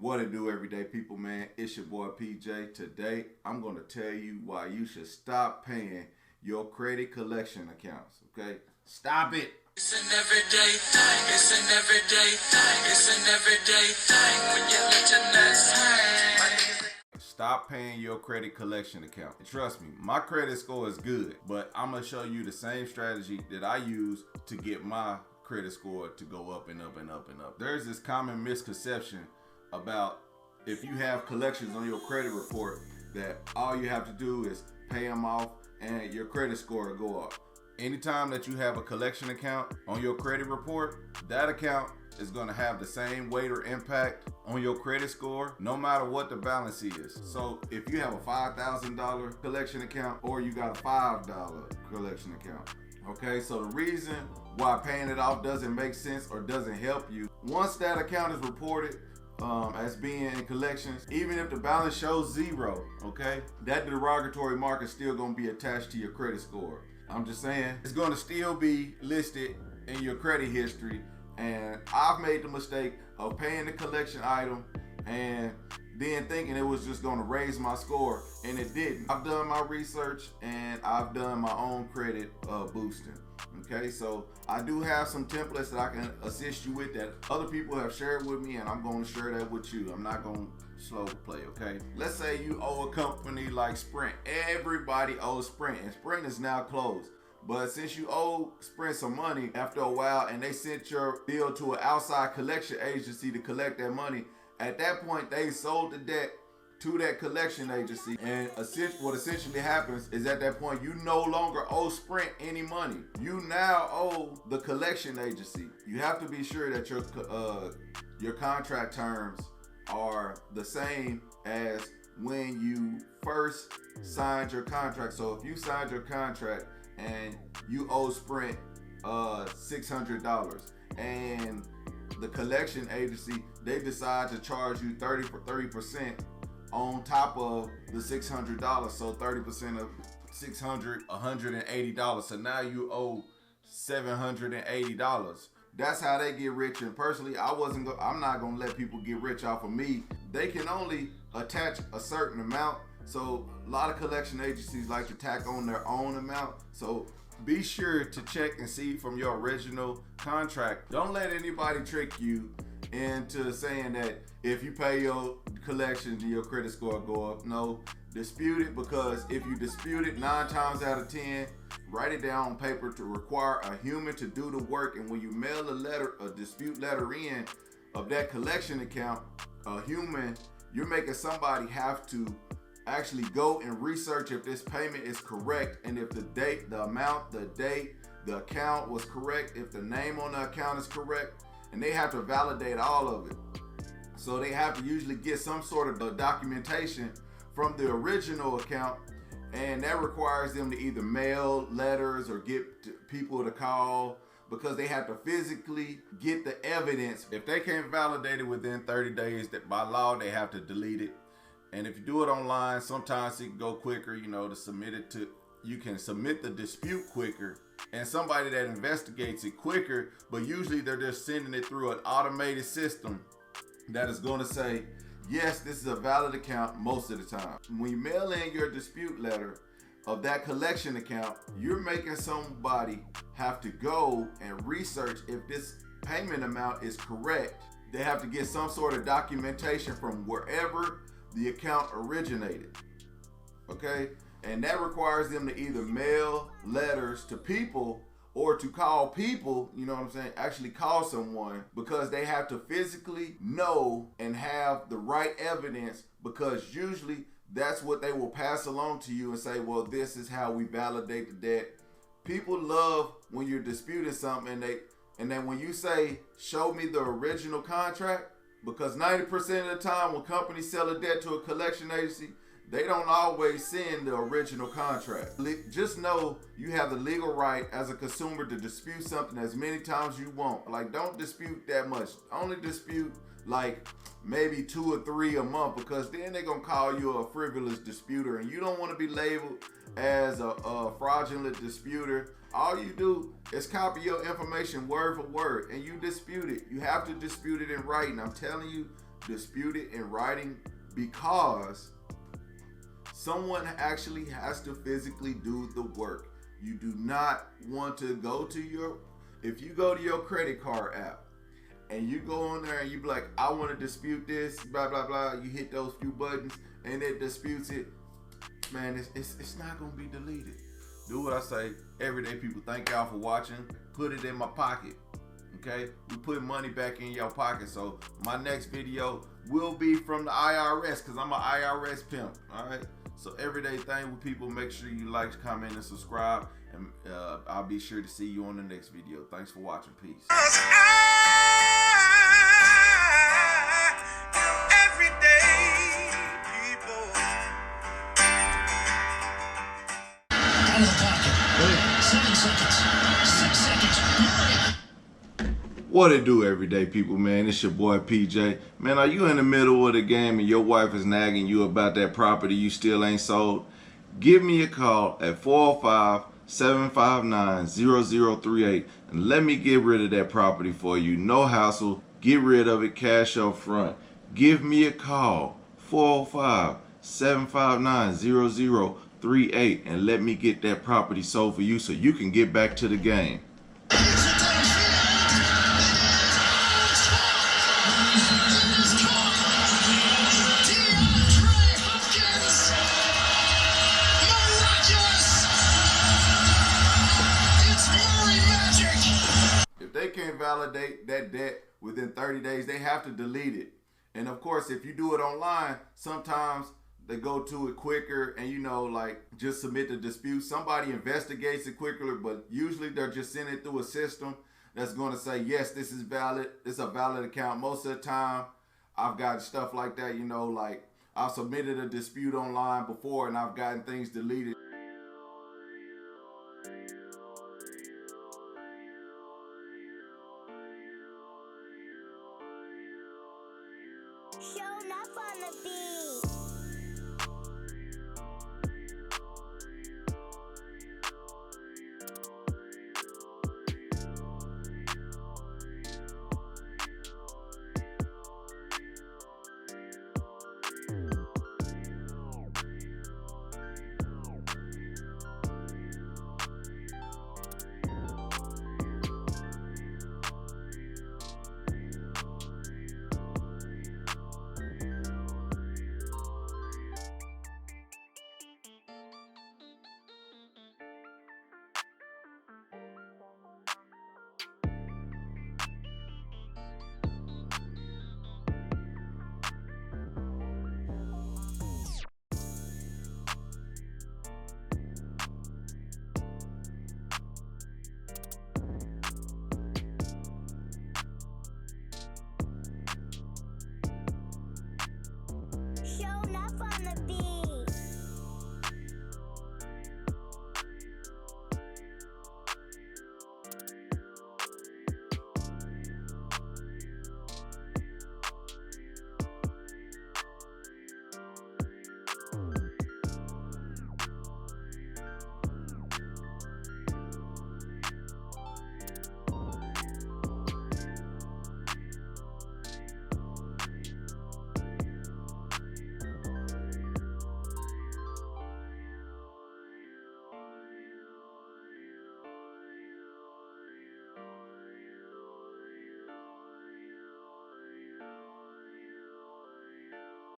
What it do, everyday people, man? It's your boy PJ. Today, I'm going to tell you why you should stop paying your credit collection accounts, okay? Stop it. It's an everyday thing, it's an everyday thing, it's an everyday thing when you let your nuts hang. Stop paying your credit collection account. Trust me, my credit score is good, but I'm going to show you the same strategy that I use to get my credit score to go up and up and up and up. There's this common misconception about if you have collections on your credit report that all you have to do is pay them off and your credit score will go up. Anytime that you have a collection account on your credit report, that account is going to have the same weight or impact on your credit score no matter what the balance is. So if you have a $5,000 collection account or you got a $5 collection account, okay, so the reason why paying it off doesn't make sense or doesn't help you, once that account is reported as being in collections, even if the balance shows zero, okay, that derogatory mark is still going to be attached to your credit score. I'm just saying, it's going to still be listed in your credit history. And I've made the mistake of paying the collection item and then thinking it was just going to raise my score, and it didn't. I've done my research and I've done my own credit boosting. Okay, so I do have some templates that I can assist you with that other people have shared with me, and I'm going to share that with you. I'm not going to slow play, okay? Let's say you owe a company like Sprint. Everybody owes Sprint, and Sprint is now closed. But since you owe Sprint some money after a while and they sent your bill to an outside collection agency to collect that money, at that point they sold the debt to that collection agency, and what essentially happens is at that point you no longer owe Sprint any money. You now owe the collection agency. You have to be sure that your contract terms are the same as when you first signed your contract. So if you signed your contract and you owe Sprint $600 and the collection agency, they decide to charge you 30% on top of the $600. So 30% of $600, $180. So now you owe $780. That's how they get rich. And personally, I'm not gonna let people get rich off of me. They can only attach a certain amount. So a lot of collection agencies like to tack on their own amount. So be sure to check and see from your original contract. Don't let anybody trick you into saying that if you pay your collections, your credit score go up. No, dispute it, because if you dispute it 9 times out of 10, write it down on paper to require a human to do the work. And when you mail a dispute letter in of that collection account, a human, you're making somebody have to actually go and research if this payment is correct, and if the date, the amount, the date, the account was correct, if the name on the account is correct, and they have to validate all of it. So they have to usually get some sort of documentation from the original account, and that requires them to either mail letters or get people to call, because they have to physically get the evidence. If they can't validate it within 30 days, that by law they have to delete it. And if you do it online, sometimes it can go quicker, you can submit the dispute quicker, and somebody that investigates it quicker, but usually they're just sending it through an automated system that is going to say, yes, this is a valid account most of the time. When you mail in your dispute letter of that collection account, you're making somebody have to go and research if this payment amount is correct. They have to get some sort of documentation from wherever the account originated, okay? And that requires them to either mail letters to people or to call people, actually call someone, because they have to physically know and have the right evidence, because usually that's what they will pass along to you and say, well, this is how we validate the debt. People love when you're disputing something and then when you say, show me the original contract, because 90% of the time when companies sell a debt to a collection agency, they don't always send the original contract. Just know you have the legal right as a consumer to dispute something as many times you want. Like, don't dispute that much. Only dispute like maybe 2 or 3 a month, because then they're gonna call you a frivolous disputer, and you don't want to be labeled as a fraudulent disputer. All you do is copy your information word for word and you dispute it. You have to dispute it in writing. I'm telling you, dispute it in writing because someone actually has to physically do the work. You do not want to go to if you go to your credit card app and you go on there and you be like, I want to dispute this, blah, blah, blah. You hit those few buttons and it disputes it. Man, it's not going to be deleted. Do what I say. Everyday people, thank y'all for watching. Put it in my pocket. Okay? We put money back in your pocket. So my next video will be from the IRS because I'm an IRS pimp. All right? So everyday thing with people, make sure you like, comment, and subscribe. And I'll be sure to see you on the next video. Thanks for watching. Peace. Out of the pocket. 7 seconds. 6 seconds. Hurry. What it do, everyday people, man? It's your boy PJ. Man, are you in the middle of the game and your wife is nagging you about that property you still ain't sold? Give me a call at 405-759-0038 and let me get rid of that property for you. No hassle. Get rid of it cash up front. Give me a call, 405-759-0038, and let me get that property sold for you so you can get back to the game. If they can't validate that debt within 30 days, they have to delete it. And of course, if you do it online, sometimes they go to it quicker and, you know, like just submit the dispute. Somebody investigates it quicker, but usually they're just sending it through a system that's going to say, yes, this is valid. It's a valid account. Most of the time, I've got stuff like that, you know, like I've submitted a dispute online before and I've gotten things deleted. Showing up on the beat. Showing up on the beat.